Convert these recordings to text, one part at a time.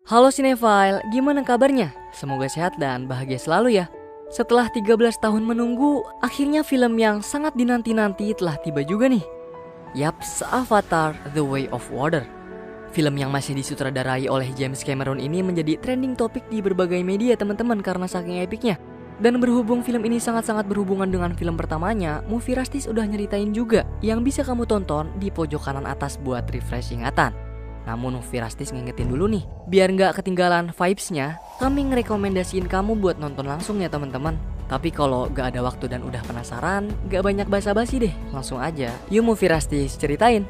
Halo Cinephile, gimana kabarnya? Semoga sehat dan bahagia selalu ya. Setelah 13 tahun menunggu, akhirnya film yang sangat dinanti-nanti telah tiba juga nih. Yaps, Avatar The Way of Water. Film yang masih disutradarai oleh James Cameron ini menjadi trending topik di berbagai media teman-teman karena saking epicnya. Dan berhubung film ini sangat-sangat berhubungan dengan film pertamanya, Movie Rastis udah nyeritain juga yang bisa kamu tonton di pojok kanan atas buat refresh ingatan. Namun Movie Rastis ngingetin dulu nih, biar nggak ketinggalan vibes-nya, kami ngerekomendasiin kamu buat nonton langsung ya teman-teman. Tapi kalau gak ada waktu dan udah penasaran, gak banyak basa-basi deh, langsung aja yuk Movie Rastis ceritain.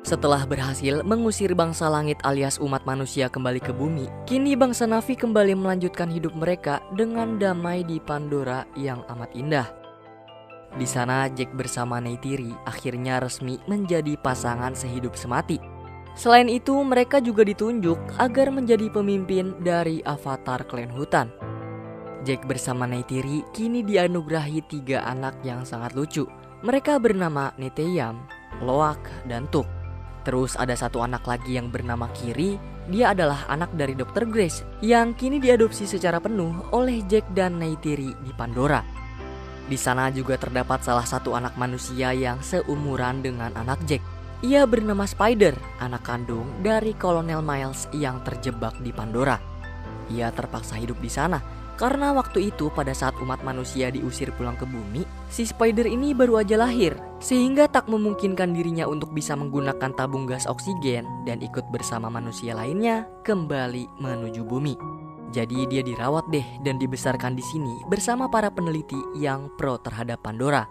Setelah berhasil mengusir bangsa langit alias umat manusia kembali ke bumi, kini bangsa Na'vi kembali melanjutkan hidup mereka dengan damai di Pandora yang amat indah. Di sana Jack bersama Neytiri akhirnya resmi menjadi pasangan sehidup semati. Selain itu mereka juga ditunjuk agar menjadi pemimpin dari Avatar Klan Hutan. Jack bersama Neytiri kini dianugerahi 3 anak yang sangat lucu. Mereka bernama Neteyam, Loak, dan Tuk. Terus ada satu anak lagi yang bernama Kiri. Dia adalah anak dari Dr. Grace yang kini diadopsi secara penuh oleh Jack dan Neytiri di Pandora. Di sana juga terdapat salah satu anak manusia yang seumuran dengan anak Jack. Ia bernama Spider, anak kandung dari Kolonel Miles yang terjebak di Pandora. Ia terpaksa hidup di sana karena waktu itu pada saat umat manusia diusir pulang ke bumi, si Spider ini baru aja lahir, sehingga tak memungkinkan dirinya untuk bisa menggunakan tabung gas oksigen dan ikut bersama manusia lainnya kembali menuju bumi. Jadi dia dirawat deh dan dibesarkan di sini bersama para peneliti yang pro terhadap Pandora.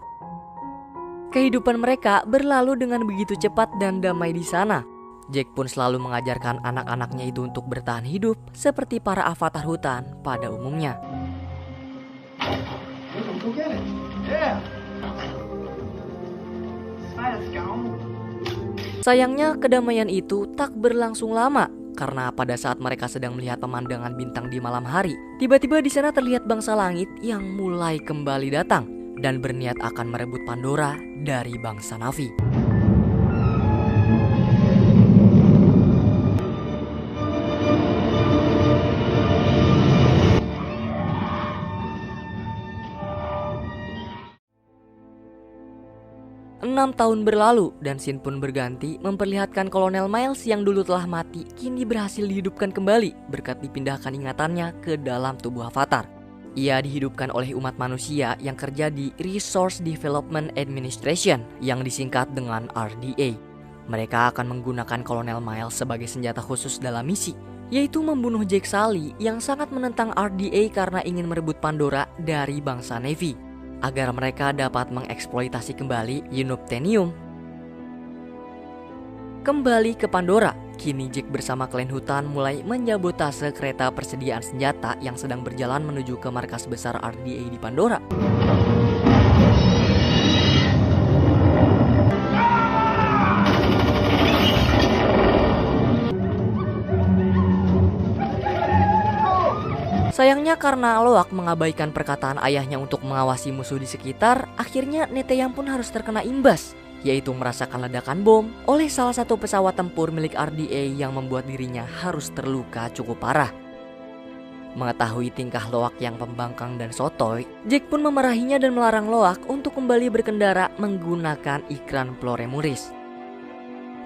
Kehidupan mereka berlalu dengan begitu cepat dan damai di sana. Jack pun selalu mengajarkan anak-anaknya itu untuk bertahan hidup seperti para avatar hutan pada umumnya. Sayangnya kedamaian itu tak berlangsung lama karena pada saat mereka sedang melihat pemandangan bintang di malam hari, tiba-tiba di sana terlihat bangsa langit yang mulai kembali datang dan berniat akan merebut Pandora dari bangsa Na'vi. 6 tahun berlalu dan scene pun berganti memperlihatkan Kolonel Miles yang dulu telah mati kini berhasil dihidupkan kembali berkat dipindahkan ingatannya ke dalam tubuh Avatar. Ia dihidupkan oleh umat manusia yang kerja di Resource Development Administration yang disingkat dengan RDA. Mereka akan menggunakan Kolonel Miles sebagai senjata khusus dalam misi, yaitu membunuh Jack Sully yang sangat menentang RDA karena ingin merebut Pandora dari bangsa Na'vi agar mereka dapat mengeksploitasi kembali Unobtainium. Kembali ke Pandora, kini Jack bersama klan hutan mulai menyabotase kereta persediaan senjata yang sedang berjalan menuju ke markas besar RDA di Pandora. Sayangnya karena Loak mengabaikan perkataan ayahnya untuk mengawasi musuh di sekitar, akhirnya Neteyam pun harus terkena imbas, yaitu merasakan ledakan bom oleh salah satu pesawat tempur milik RDA yang membuat dirinya harus terluka cukup parah. Mengetahui tingkah Loak yang pembangkang dan sotoy, Jack pun memarahinya dan melarang Loak untuk kembali berkendara menggunakan ikran Ploremuris.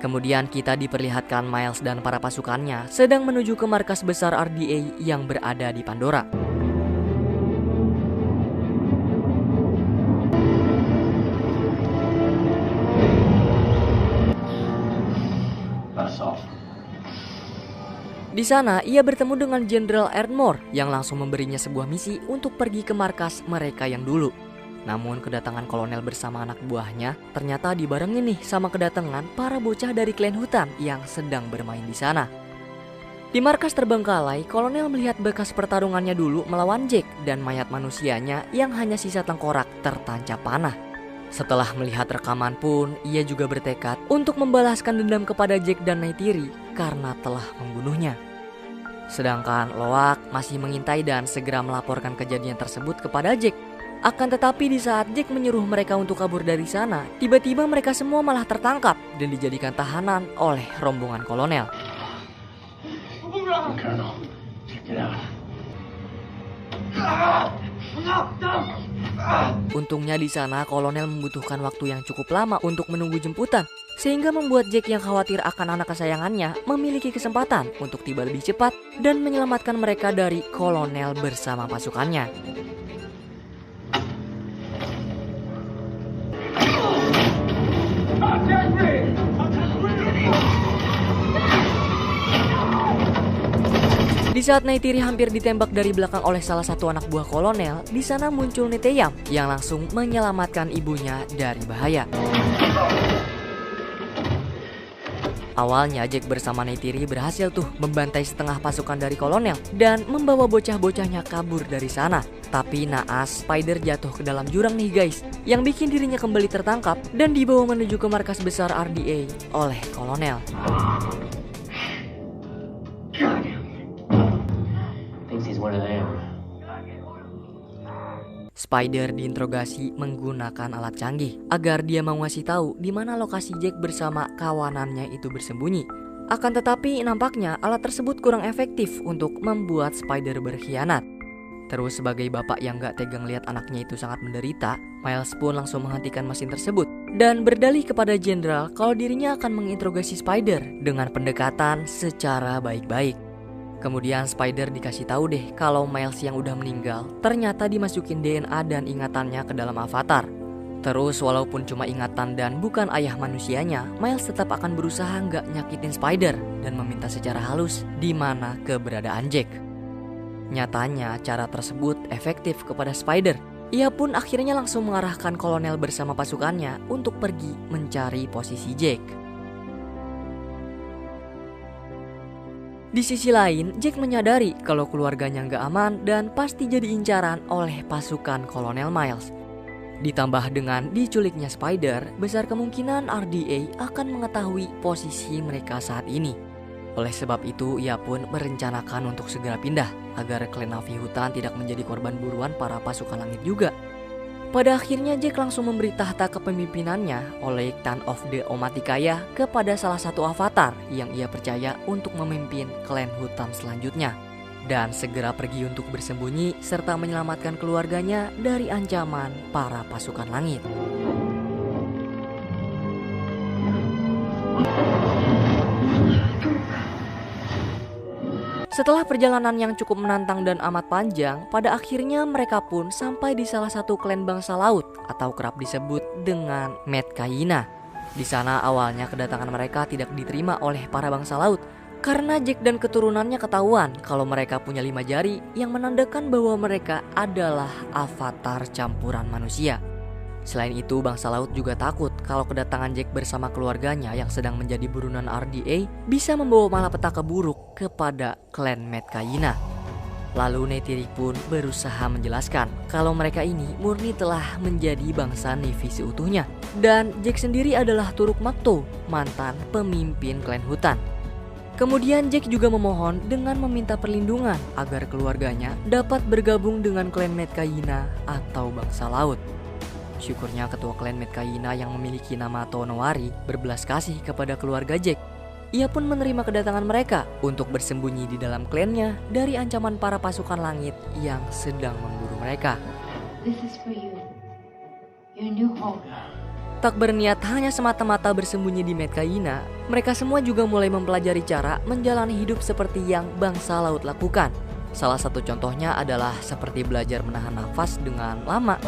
Kemudian kita diperlihatkan Miles dan para pasukannya sedang menuju ke markas besar RDA yang berada di Pandora. Di sana ia bertemu dengan Jenderal Ardmore yang langsung memberinya sebuah misi untuk pergi ke markas mereka yang dulu. Namun kedatangan kolonel bersama anak buahnya ternyata dibarengi nih sama kedatangan para bocah dari klan hutan yang sedang bermain di sana. Di markas terbengkalai, kolonel melihat bekas pertarungannya dulu melawan Jack dan mayat manusianya yang hanya sisa tengkorak tertancap panah. Setelah melihat rekaman pun, ia juga bertekad untuk membalaskan dendam kepada Jack dan Neytiri karena telah membunuhnya. Sedangkan Loak masih mengintai dan segera melaporkan kejadian tersebut kepada Jack. Akan tetapi di saat Jack menyuruh mereka untuk kabur dari sana, tiba-tiba mereka semua malah tertangkap dan dijadikan tahanan oleh rombongan kolonel. Colonel. Check it out. Untungnya di sana kolonel membutuhkan waktu yang cukup lama untuk menunggu jemputan, sehingga membuat Jack yang khawatir akan anak kesayangannya memiliki kesempatan untuk tiba lebih cepat dan menyelamatkan mereka dari kolonel bersama pasukannya. Di saat Neytiri hampir ditembak dari belakang oleh salah satu anak buah kolonel, di sana muncul Neteyam yang langsung menyelamatkan ibunya dari bahaya. Awalnya Jack bersama Neytiri berhasil tuh membantai setengah pasukan dari kolonel dan membawa bocah-bocahnya kabur dari sana. Tapi naas Spider jatuh ke dalam jurang nih guys, yang bikin dirinya kembali tertangkap dan dibawa menuju ke markas besar RDA oleh kolonel. Spider diinterogasi menggunakan alat canggih agar dia mau ngasih tahu di mana lokasi Jack bersama kawanannya itu bersembunyi. Akan tetapi nampaknya alat tersebut kurang efektif untuk membuat Spider berkhianat. Terus sebagai bapak yang gak tega ngeliat anaknya itu sangat menderita, Miles pun langsung menghentikan mesin tersebut dan berdalih kepada jenderal kalau dirinya akan menginterogasi Spider dengan pendekatan secara baik-baik. Kemudian Spider dikasih tahu deh kalau Miles yang udah meninggal ternyata dimasukin DNA dan ingatannya ke dalam avatar. Terus walaupun cuma ingatan dan bukan ayah manusianya, Miles tetap akan berusaha nggak nyakitin Spider dan meminta secara halus di mana keberadaan Jack. Nyatanya cara tersebut efektif kepada Spider. Ia pun akhirnya langsung mengarahkan kolonel bersama pasukannya untuk pergi mencari posisi Jack. Di sisi lain, Jack menyadari kalau keluarganya nggak aman dan pasti jadi incaran oleh pasukan Kolonel Miles. Ditambah dengan diculiknya Spider, besar kemungkinan RDA akan mengetahui posisi mereka saat ini. Oleh sebab itu, ia pun merencanakan untuk segera pindah agar klan Navi Hutan tidak menjadi korban buruan para pasukan langit juga. Pada akhirnya Jack langsung memberi tahta kepemimpinannya oleh Khan of the Omaticaya kepada salah satu avatar yang ia percaya untuk memimpin klan hutan selanjutnya. Dan segera pergi untuk bersembunyi serta menyelamatkan keluarganya dari ancaman para pasukan langit. Setelah perjalanan yang cukup menantang dan amat panjang, pada akhirnya mereka pun sampai di salah satu klan bangsa laut atau kerap disebut dengan Metkayina. Di sana awalnya kedatangan mereka tidak diterima oleh para bangsa laut karena Jack dan keturunannya ketahuan kalau mereka punya 5 jari yang menandakan bahwa mereka adalah avatar campuran manusia. Selain itu, bangsa laut juga takut kalau kedatangan Jack bersama keluarganya yang sedang menjadi buronan RDA bisa membawa malapetaka buruk kepada klan Metkayina. Lalu Neytiri pun berusaha menjelaskan kalau mereka ini murni telah menjadi bangsa Na'vi seutuhnya. Dan Jack sendiri adalah Turuk Makto, mantan pemimpin klan hutan. Kemudian Jack juga memohon dengan meminta perlindungan agar keluarganya dapat bergabung dengan klan Metkayina atau bangsa laut. Syukurnya ketua klan Metkayina yang memiliki nama Tonowari berbelas kasih kepada keluarga Jack. Ia pun menerima kedatangan mereka untuk bersembunyi di dalam klannya dari ancaman para pasukan langit yang sedang memburu mereka. This is for you. Your new home. Tak berniat hanya semata-mata bersembunyi di Metkayina, mereka semua juga mulai mempelajari cara menjalani hidup seperti yang bangsa laut lakukan. Salah satu contohnya adalah seperti belajar menahan nafas dengan lama.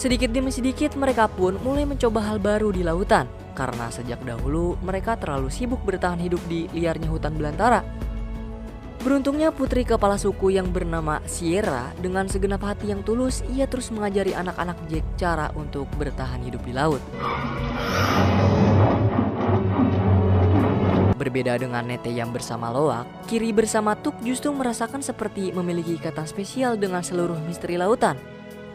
Sedikit demi sedikit mereka pun mulai mencoba hal baru di lautan. Karena sejak dahulu mereka terlalu sibuk bertahan hidup di liarnya hutan belantara. Beruntungnya putri kepala suku yang bernama Sierra dengan segenap hati yang tulus, ia terus mengajari anak-anak Jack cara untuk bertahan hidup di laut. Berbeda dengan Neteyam bersama Loak, Kiri bersama Tuk justru merasakan seperti memiliki ikatan spesial dengan seluruh misteri lautan.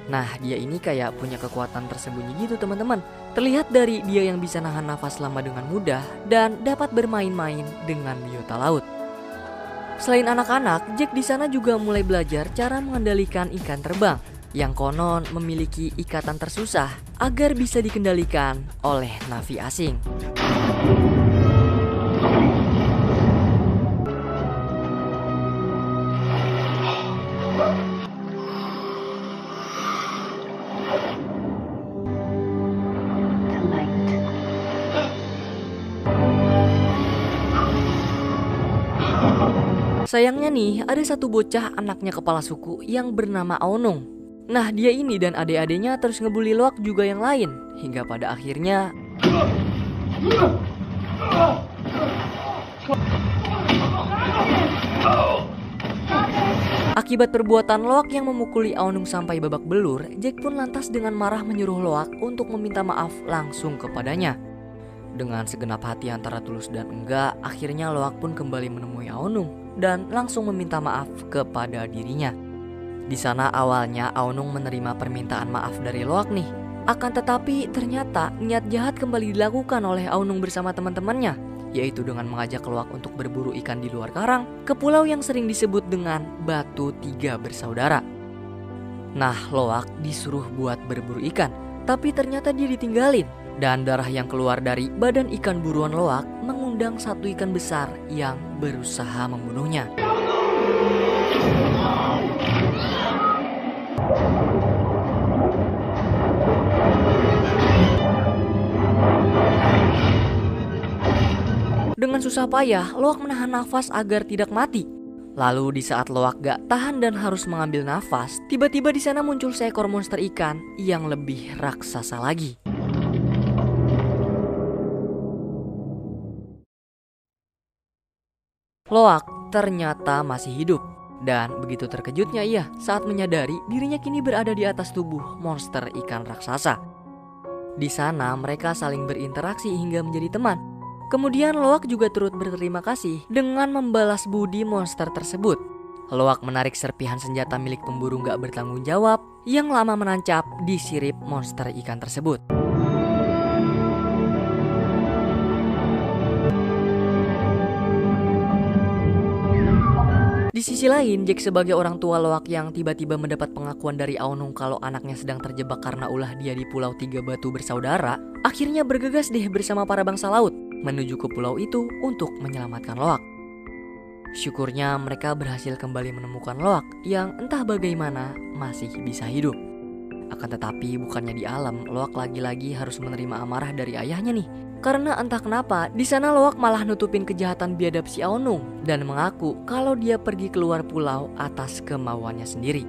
Nah, dia ini kayak punya kekuatan tersembunyi gitu teman-teman. Terlihat dari dia yang bisa nahan nafas lama dengan mudah dan dapat bermain-main dengan biota laut. Selain anak-anak, Jack di sana juga mulai belajar cara mengendalikan ikan terbang yang konon memiliki ikatan tersusah agar bisa dikendalikan oleh navi asing. The light. Sayangnya nih, ada satu bocah anaknya kepala suku yang bernama Aonung. Nah, dia ini dan adik-adiknya terus ngebully Loak juga yang lain, hingga pada akhirnya akibat perbuatan Loak yang memukuli Aonung sampai babak belur, Jack pun lantas dengan marah menyuruh Loak untuk meminta maaf langsung kepadanya. Dengan segenap hati antara tulus dan enggak, akhirnya Loak pun kembali menemui Aonung dan langsung meminta maaf kepada dirinya. Di sana awalnya Aonung menerima permintaan maaf dari Loak nih. Akan tetapi ternyata niat jahat kembali dilakukan oleh Aonung bersama teman-temannya, yaitu dengan mengajak Loak untuk berburu ikan di luar karang ke pulau yang sering disebut dengan Batu Tiga Bersaudara. Nah, Loak disuruh buat berburu ikan, tapi ternyata dia ditinggalin. Dan darah yang keluar dari badan ikan buruan Loak mengundang satu ikan besar yang berusaha membunuhnya. Dengan susah payah, Loak menahan nafas agar tidak mati. Lalu di saat Loak gak tahan dan harus mengambil nafas, tiba-tiba di sana muncul seekor monster ikan yang lebih raksasa lagi. Loak ternyata masih hidup. Dan begitu terkejutnya ia saat menyadari dirinya kini berada di atas tubuh monster ikan raksasa. Di sana mereka saling berinteraksi hingga menjadi teman. Kemudian Loak juga turut berterima kasih dengan membalas budi monster tersebut. Loak menarik serpihan senjata milik pemburu gak bertanggung jawab yang lama menancap di sirip monster ikan tersebut. Di sisi lain, Jack sebagai orang tua Loak yang tiba-tiba mendapat pengakuan dari Aonung kalau anaknya sedang terjebak karena ulah dia di Pulau Tiga Batu Bersaudara, akhirnya bergegas deh bersama para bangsa laut menuju ke pulau itu untuk menyelamatkan Loak. Syukurnya mereka berhasil kembali menemukan Loak yang entah bagaimana masih bisa hidup. Akan tetapi bukannya di alam, Loak lagi-lagi harus menerima amarah dari ayahnya nih. Karena entah kenapa, di sana Loak malah nutupin kejahatan biadab si Aonung dan mengaku kalau dia pergi keluar pulau atas kemauannya sendiri.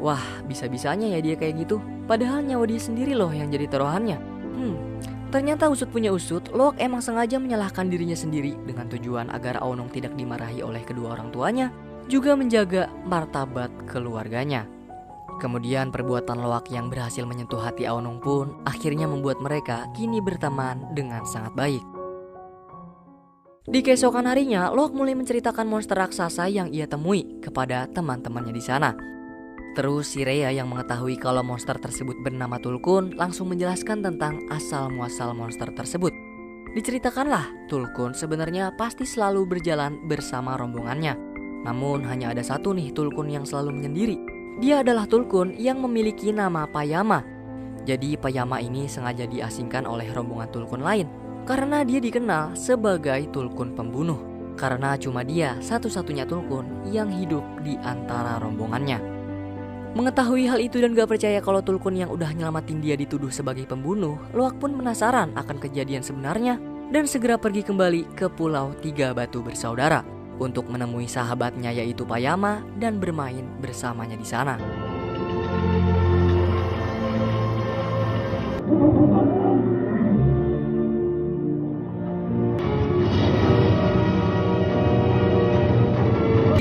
Wah, bisa-bisanya ya dia kayak gitu. Padahal nyawa dia sendiri loh yang jadi taruhannya. Ternyata usut punya usut, Loak emang sengaja menyalahkan dirinya sendiri dengan tujuan agar Aonung tidak dimarahi oleh kedua orang tuanya, juga menjaga martabat keluarganya. Kemudian perbuatan Loak yang berhasil menyentuh hati Aonung pun akhirnya membuat mereka kini berteman dengan sangat baik. Di keesokan harinya, Loak mulai menceritakan monster raksasa yang ia temui kepada teman-temannya di sana. Terus si Rhea yang mengetahui kalau monster tersebut bernama Tulkun langsung menjelaskan tentang asal-muasal monster tersebut. Diceritakanlah, Tulkun sebenarnya pasti selalu berjalan bersama rombongannya. Namun hanya ada satu nih Tulkun yang selalu menyendiri. Dia adalah Tulkun yang memiliki nama Payama. Jadi Payama ini sengaja diasingkan oleh rombongan Tulkun lain karena dia dikenal sebagai Tulkun pembunuh. Karena cuma dia satu-satunya Tulkun yang hidup di antara rombongannya. Mengetahui hal itu dan gak percaya kalau Tulkun yang udah nyelamatin dia dituduh sebagai pembunuh, Loak pun penasaran akan kejadian sebenarnya dan segera pergi kembali ke Pulau Tiga Batu Bersaudara untuk menemui sahabatnya yaitu Payama dan bermain bersamanya di sana.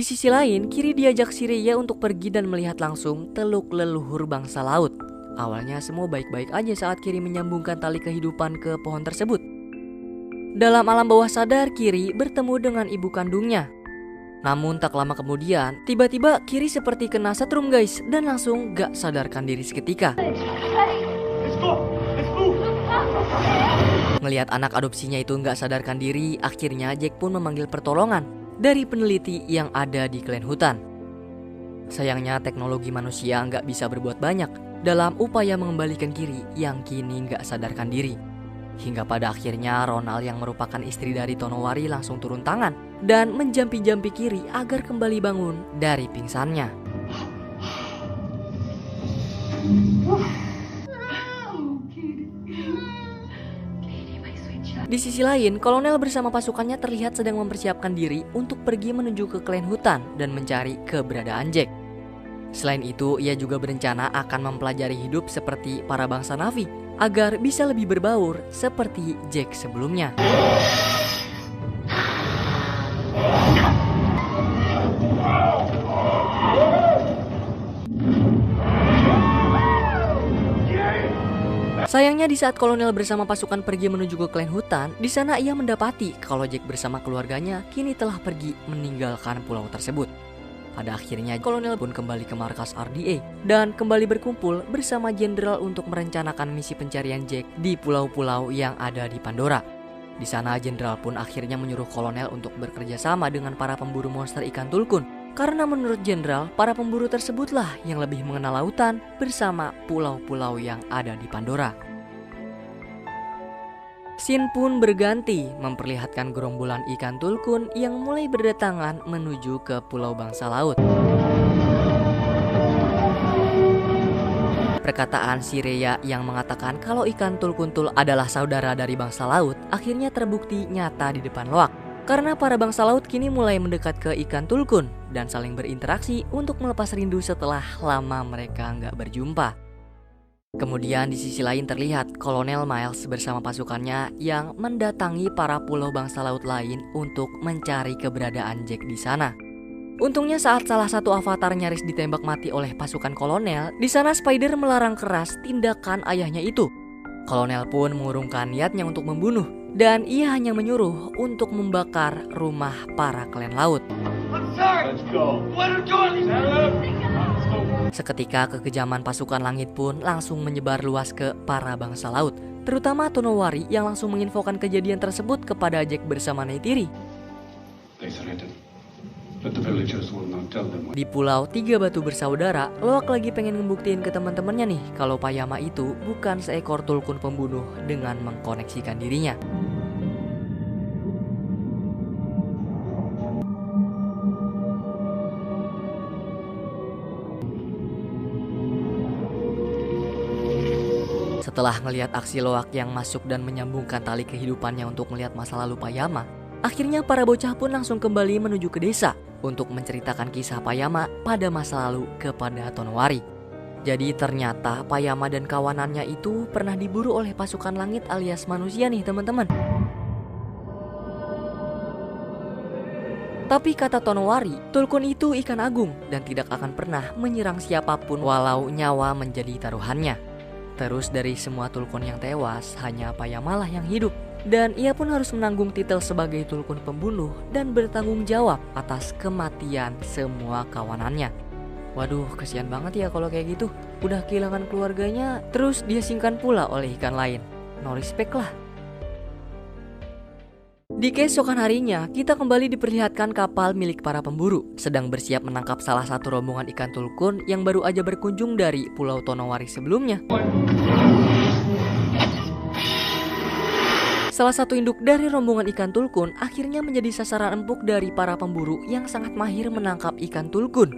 Di sisi lain, Kiri diajak si Rhea untuk pergi dan melihat langsung teluk leluhur bangsa laut. Awalnya semua baik-baik aja saat Kiri menyambungkan tali kehidupan ke pohon tersebut. Dalam alam bawah sadar, Kiri bertemu dengan ibu kandungnya. Namun tak lama kemudian, tiba-tiba Kiri seperti kena setrum guys dan langsung gak sadarkan diri seketika. Ngelihat anak adopsinya itu gak sadarkan diri, akhirnya Jack pun memanggil pertolongan. dari peneliti yang ada di klan hutan. Sayangnya teknologi manusia nggak bisa berbuat banyak dalam upaya mengembalikan Kiri yang kini nggak sadarkan diri. Hingga pada akhirnya Ronald yang merupakan istri dari Tonowari langsung turun tangan dan menjampi-jampi Kiri agar kembali bangun dari pingsannya. Di sisi lain, kolonel bersama pasukannya terlihat sedang mempersiapkan diri untuk pergi menuju ke klan hutan dan mencari keberadaan Jack. Selain itu, ia juga berencana akan mempelajari hidup seperti para bangsa Na'vi agar bisa lebih berbaur seperti Jack sebelumnya. Sayangnya di saat kolonel bersama pasukan pergi menuju ke klan hutan, di sana ia mendapati kalau Jack bersama keluarganya kini telah pergi meninggalkan pulau tersebut. Pada akhirnya kolonel pun kembali ke markas RDA dan kembali berkumpul bersama jenderal untuk merencanakan misi pencarian Jack di pulau-pulau yang ada di Pandora. Di sana jenderal pun akhirnya menyuruh kolonel untuk bekerja sama dengan para pemburu monster ikan tulkun. Karena menurut jenderal, para pemburu tersebutlah yang lebih mengenal lautan bersama pulau-pulau yang ada di Pandora. Scene pun berganti memperlihatkan gerombolan ikan tulkun yang mulai berdatangan menuju ke pulau bangsa laut. Perkataan si Rhea yang mengatakan kalau ikan tulkuntul adalah saudara dari bangsa laut akhirnya terbukti nyata di depan Loak. Karena para bangsa laut kini mulai mendekat ke ikan tulkun dan saling berinteraksi untuk melepas rindu setelah lama mereka nggak berjumpa. Kemudian di sisi lain terlihat Kolonel Miles bersama pasukannya yang mendatangi para pulau bangsa laut lain untuk mencari keberadaan Jack di sana. Untungnya saat salah satu avatar nyaris ditembak mati oleh pasukan kolonel, di sana Spider melarang keras tindakan ayahnya itu. Kolonel pun mengurungkan niatnya untuk membunuh dan ia hanya menyuruh untuk membakar rumah para klan laut. Seketika kekejaman pasukan langit pun langsung menyebar luas ke para bangsa laut, terutama Tonowari yang langsung menginfokan kejadian tersebut kepada Jack bersama Neytiri. Di pulau Tiga Batu Bersaudara, Loak lagi pengen ngebuktiin ke teman-temannya nih kalau Payama itu bukan seekor tulkun pembunuh dengan mengkoneksikan dirinya. Setelah melihat aksi Loak yang masuk dan menyambungkan tali kehidupannya untuk melihat masa lalu Payama, akhirnya para bocah pun langsung kembali menuju ke desa untuk menceritakan kisah Payama pada masa lalu kepada Tonowari. Jadi ternyata Payama dan kawanannya itu pernah diburu oleh pasukan langit alias manusia nih teman-teman. Tapi kata Tonowari, tulkun itu ikan agung dan tidak akan pernah menyerang siapapun walau nyawa menjadi taruhannya. Terus dari semua tulkun yang tewas, hanya Payama lah yang hidup. Dan ia pun harus menanggung titel sebagai tulkun pembunuh dan bertanggung jawab atas kematian semua kawanannya. Waduh, kasihan banget ya kalau kayak gitu. Udah kehilangan keluarganya, terus diasingkan pula oleh ikan lain. No respect lah. Di keesokan harinya, kita kembali diperlihatkan kapal milik para pemburu sedang bersiap menangkap salah satu rombongan ikan tulkun yang baru aja berkunjung dari Pulau Tonowari sebelumnya. Salah satu induk dari rombongan ikan tulkun akhirnya menjadi sasaran empuk dari para pemburu yang sangat mahir menangkap ikan tulkun.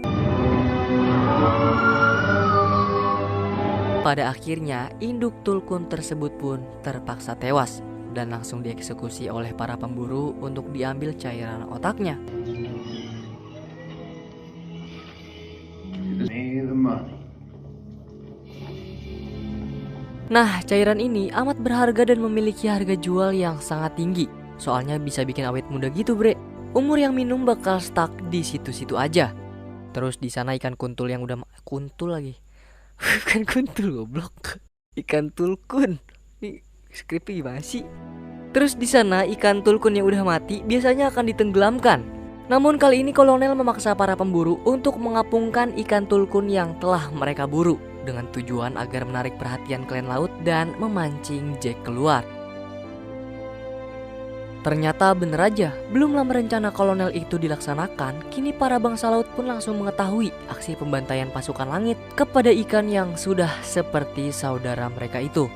Pada akhirnya, induk tulkun tersebut pun terpaksa tewas dan langsung dieksekusi oleh para pemburu untuk diambil cairan otaknya. Nah, cairan ini amat berharga dan memiliki harga jual yang sangat tinggi. Soalnya bisa bikin awet muda gitu, bre. Umur yang minum bakal stuck di situ-situ aja. Terus di sana ikan kuntul yang udah kuntul lagi. Bukan kuntul goblok. Ikan tulkun. Ini skripnya gimana sih? Terus di sana ikan tulkun yang udah mati biasanya akan ditenggelamkan. Namun kali ini kolonel memaksa para pemburu untuk mengapungkan ikan tulkun yang telah mereka buru dengan tujuan agar menarik perhatian klan laut dan memancing Jack keluar. Ternyata bener aja, belum lama rencana kolonel itu dilaksanakan, kini para bangsa laut pun langsung mengetahui aksi pembantaian pasukan langit kepada ikan yang sudah seperti saudara mereka itu.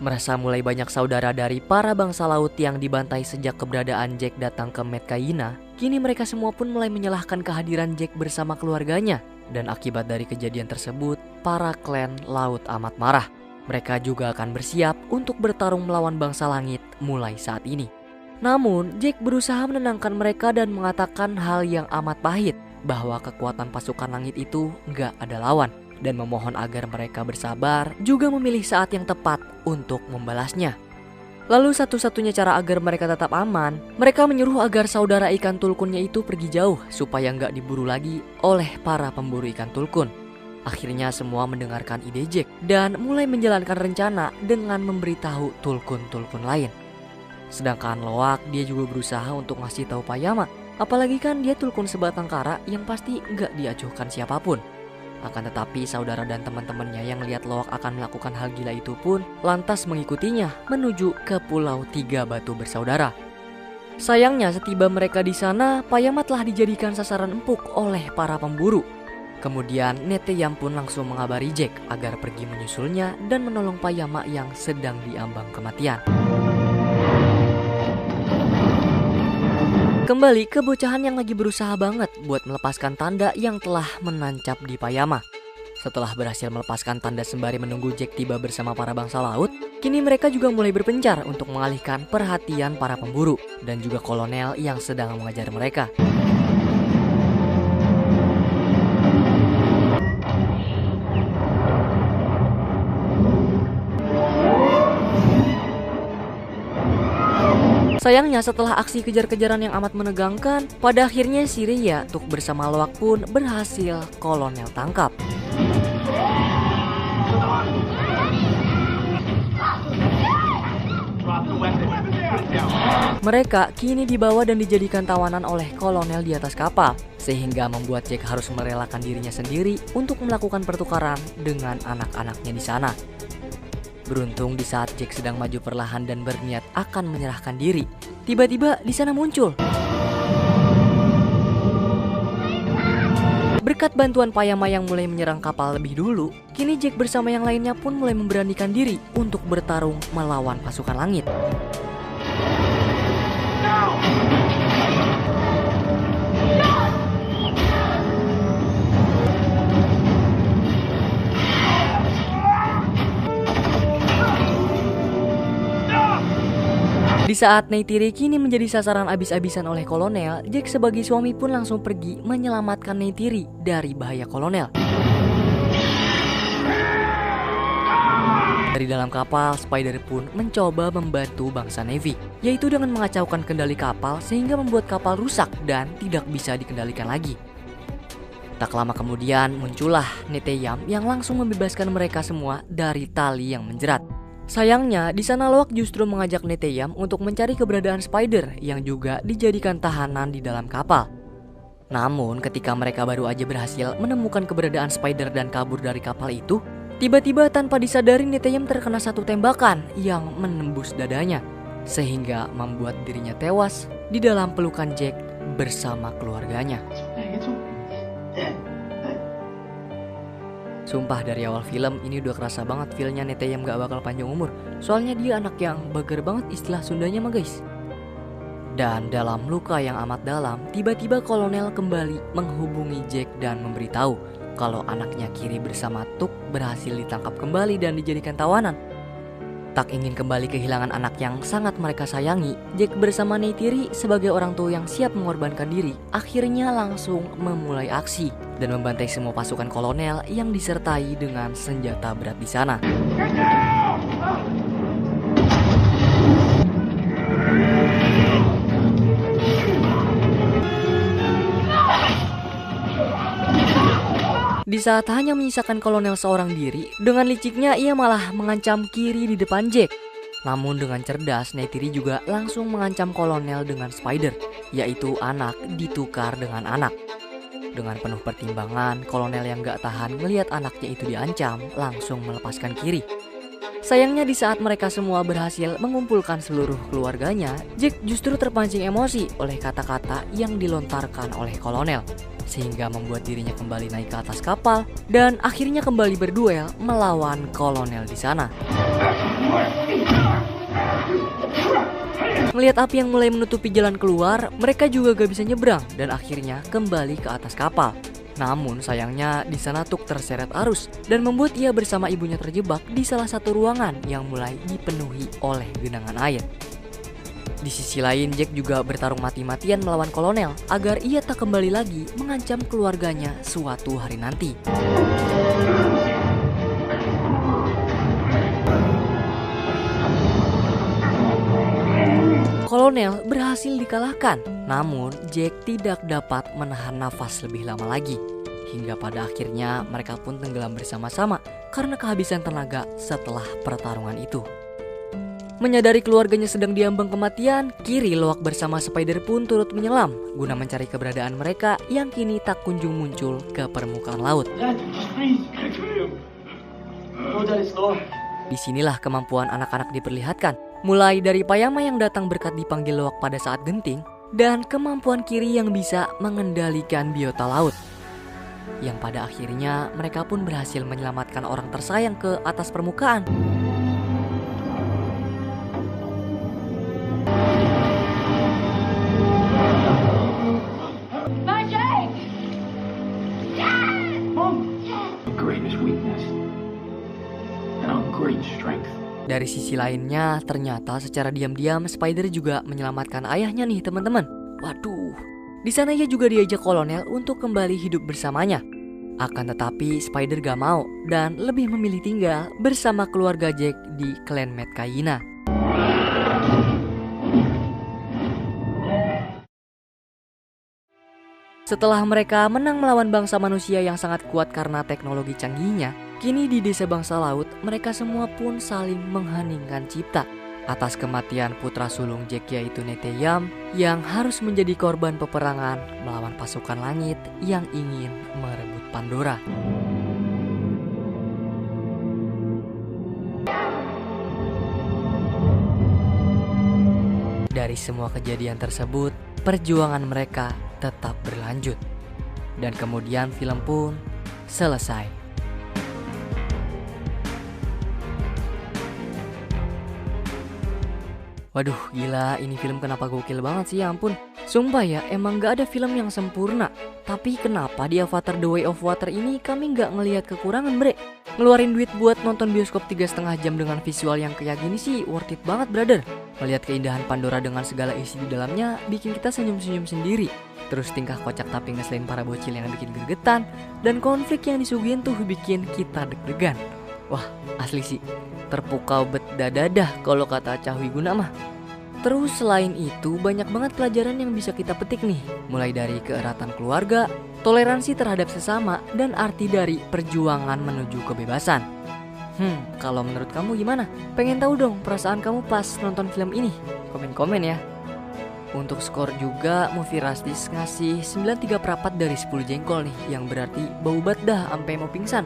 Merasa mulai banyak saudara dari para bangsa laut yang dibantai sejak keberadaan Jack datang ke Metkayina, kini mereka semua pun mulai menyalahkan kehadiran Jack bersama keluarganya. Dan akibat dari kejadian tersebut, para klan laut amat marah. Mereka juga akan bersiap untuk bertarung melawan bangsa langit mulai saat ini. Namun, Jack berusaha menenangkan mereka dan mengatakan hal yang amat pahit, bahwa kekuatan pasukan langit itu nggak ada lawan, dan memohon agar mereka bersabar, juga memilih saat yang tepat untuk membalasnya. Lalu satu-satunya cara agar mereka tetap aman, mereka menyuruh agar saudara ikan tulkunnya itu pergi jauh supaya nggak diburu lagi oleh para pemburu ikan tulkun. Akhirnya semua mendengarkan ide Jack dan mulai menjalankan rencana dengan memberitahu tulkun-tulkun lain. Sedangkan Loak dia juga berusaha untuk ngasih tahu Payama, apalagi kan dia tulkun sebatang kara yang pasti nggak diacuhkan siapapun. Akan tetapi saudara dan teman-temannya yang lihat Loak akan melakukan hal gila itu pun lantas mengikutinya menuju ke Pulau Tiga Batu Bersaudara. Sayangnya setiba mereka di sana, Payama telah dijadikan sasaran empuk oleh para pemburu. Kemudian Neteyam pun langsung mengabari Jack agar pergi menyusulnya dan menolong Payama yang sedang diambang kematian. Kembali ke bocahan yang lagi berusaha banget buat melepaskan tanda yang telah menancap di Payama. Setelah berhasil melepaskan tanda sembari menunggu Jack tiba bersama para bangsa laut, kini mereka juga mulai berpencar untuk mengalihkan perhatian para pemburu dan juga kolonel yang sedang mengejar mereka. Sayangnya setelah aksi kejar-kejaran yang amat menegangkan, pada akhirnya si Ria Tuk bersama Loak pun berhasil kolonel tangkap. Mereka kini dibawa dan dijadikan tawanan oleh kolonel di atas kapal, sehingga membuat Jack harus merelakan dirinya sendiri untuk melakukan pertukaran dengan anak-anaknya di sana. Beruntung di saat Jack sedang maju perlahan dan berniat akan menyerahkan diri, tiba-tiba di sana muncul. Berkat bantuan Payama yang mulai menyerang kapal lebih dulu, kini Jack bersama yang lainnya pun mulai memberanikan diri untuk bertarung melawan pasukan langit. Di saat Neytiri kini menjadi sasaran abis-abisan oleh kolonel, Jack sebagai suami pun langsung pergi menyelamatkan Neytiri dari bahaya kolonel. Dari dalam kapal, Spider pun mencoba membantu bangsa Navy, yaitu dengan mengacaukan kendali kapal sehingga membuat kapal rusak dan tidak bisa dikendalikan lagi. Tak lama kemudian muncullah Neteyam yang langsung membebaskan mereka semua dari tali yang menjerat. Sayangnya, di sana Loak justru mengajak Neteyam untuk mencari keberadaan Spider yang juga dijadikan tahanan di dalam kapal. Namun, ketika mereka baru aja berhasil menemukan keberadaan Spider dan kabur dari kapal itu, tiba-tiba tanpa disadari Neteyam terkena satu tembakan yang menembus dadanya, sehingga membuat dirinya tewas di dalam pelukan Jack bersama keluarganya. Sumpah dari awal film ini udah kerasa banget feelnya Neteyam gak bakal panjang umur. Soalnya dia anak yang bager banget istilah Sundanya mah guys. Dan dalam luka yang amat dalam, tiba-tiba kolonel kembali menghubungi Jack dan memberitahu kalau anaknya Kiri bersama Tuk berhasil ditangkap kembali dan dijadikan tawanan. Tak ingin kembali kehilangan anak yang sangat mereka sayangi, Jack bersama Neytiri sebagai orang tua yang siap mengorbankan diri, akhirnya langsung memulai aksi dan membantai semua pasukan kolonel yang disertai dengan senjata berat di sana. Di saat hanya menyisakan kolonel seorang diri, dengan liciknya ia malah mengancam Kiri di depan Jack. Namun dengan cerdas, Neytiri juga langsung mengancam kolonel dengan Spider, yaitu anak ditukar dengan anak. Dengan penuh pertimbangan, kolonel yang gak tahan melihat anaknya itu diancam langsung melepaskan Kiri. Sayangnya di saat mereka semua berhasil mengumpulkan seluruh keluarganya, Jack justru terpancing emosi oleh kata-kata yang dilontarkan oleh kolonel, sehingga membuat dirinya kembali naik ke atas kapal dan akhirnya kembali berduel melawan kolonel di sana. Melihat api yang mulai menutupi jalan keluar, mereka juga gak bisa nyebrang dan akhirnya kembali ke atas kapal. Namun sayangnya di sana Tuk terseret arus dan membuat ia bersama ibunya terjebak di salah satu ruangan yang mulai dipenuhi oleh genangan air. Di sisi lain, Jack juga bertarung mati-matian melawan kolonel agar ia tak kembali lagi mengancam keluarganya suatu hari nanti. Kolonel berhasil dikalahkan, namun Jack tidak dapat menahan nafas lebih lama lagi. Hingga pada akhirnya mereka pun tenggelam bersama-sama karena kehabisan tenaga setelah pertarungan itu. Menyadari keluarganya sedang diambang kematian, Kiri Loak bersama Spider pun turut menyelam guna mencari keberadaan mereka yang kini tak kunjung muncul ke permukaan laut. Disinilah kemampuan anak-anak diperlihatkan, mulai dari Payama yang datang berkat dipanggil Loak pada saat genting, dan kemampuan Kiri yang bisa mengendalikan biota laut. Yang pada akhirnya mereka pun berhasil menyelamatkan orang tersayang ke atas permukaan. Dari sisi lainnya, ternyata secara diam-diam Spider juga menyelamatkan ayahnya nih teman-teman. Waduh, di sana ia juga diajak kolonel untuk kembali hidup bersamanya. Akan tetapi Spider gak mau dan lebih memilih tinggal bersama keluarga Jack di klan Metkayina. Setelah mereka menang melawan bangsa manusia yang sangat kuat karena teknologi canggihnya, kini di desa bangsa laut, mereka semua pun saling mengheningkan cipta atas kematian putra sulung Jack yaitu Neteyam yang harus menjadi korban peperangan melawan pasukan langit yang ingin merebut Pandora. Dari semua kejadian tersebut, perjuangan mereka tetap berlanjut. Dan kemudian film pun selesai. Waduh, gila, ini film kenapa gokil banget sih, ya ampun. Sumpah ya, emang gak ada film yang sempurna. Tapi kenapa di Avatar The Way of Water ini kami gak ngelihat kekurangan, bre? Ngeluarin duit buat nonton bioskop 3,5 jam dengan visual yang kayak gini sih worth it banget, brother. Melihat keindahan Pandora dengan segala isi di dalamnya bikin kita senyum-senyum sendiri. Terus tingkah kocak tapi ngeselin para bocil yang bikin gregetan. Dan konflik yang disuguhin tuh bikin kita deg-degan. Wah, asli sih, terpukau bet dadadah kalau kata Cahwi Guna mah. Terus selain itu banyak banget pelajaran yang bisa kita petik nih. Mulai dari keeratan keluarga, toleransi terhadap sesama, dan arti dari perjuangan menuju kebebasan. Kalau menurut kamu gimana? Pengen tahu dong perasaan kamu pas nonton film ini? Komen-komen ya. Untuk skor juga Movie Rastis ngasih 93/4 dari 10 jengkol nih, yang berarti bau banget dah sampai mau pingsan.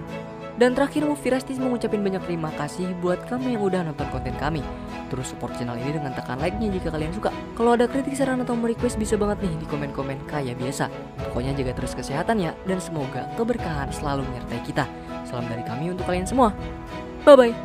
Dan terakhir Movie Rastis mengucapin banyak terima kasih buat kamu yang udah nonton konten kami. Terus support channel ini dengan tekan like-nya jika kalian suka. Kalau ada kritik, saran, atau mau request bisa banget nih di komen-komen kayak biasa. Pokoknya jaga terus kesehatan ya, dan semoga keberkahan selalu menyertai kita. Salam dari kami untuk kalian semua. Bye-bye.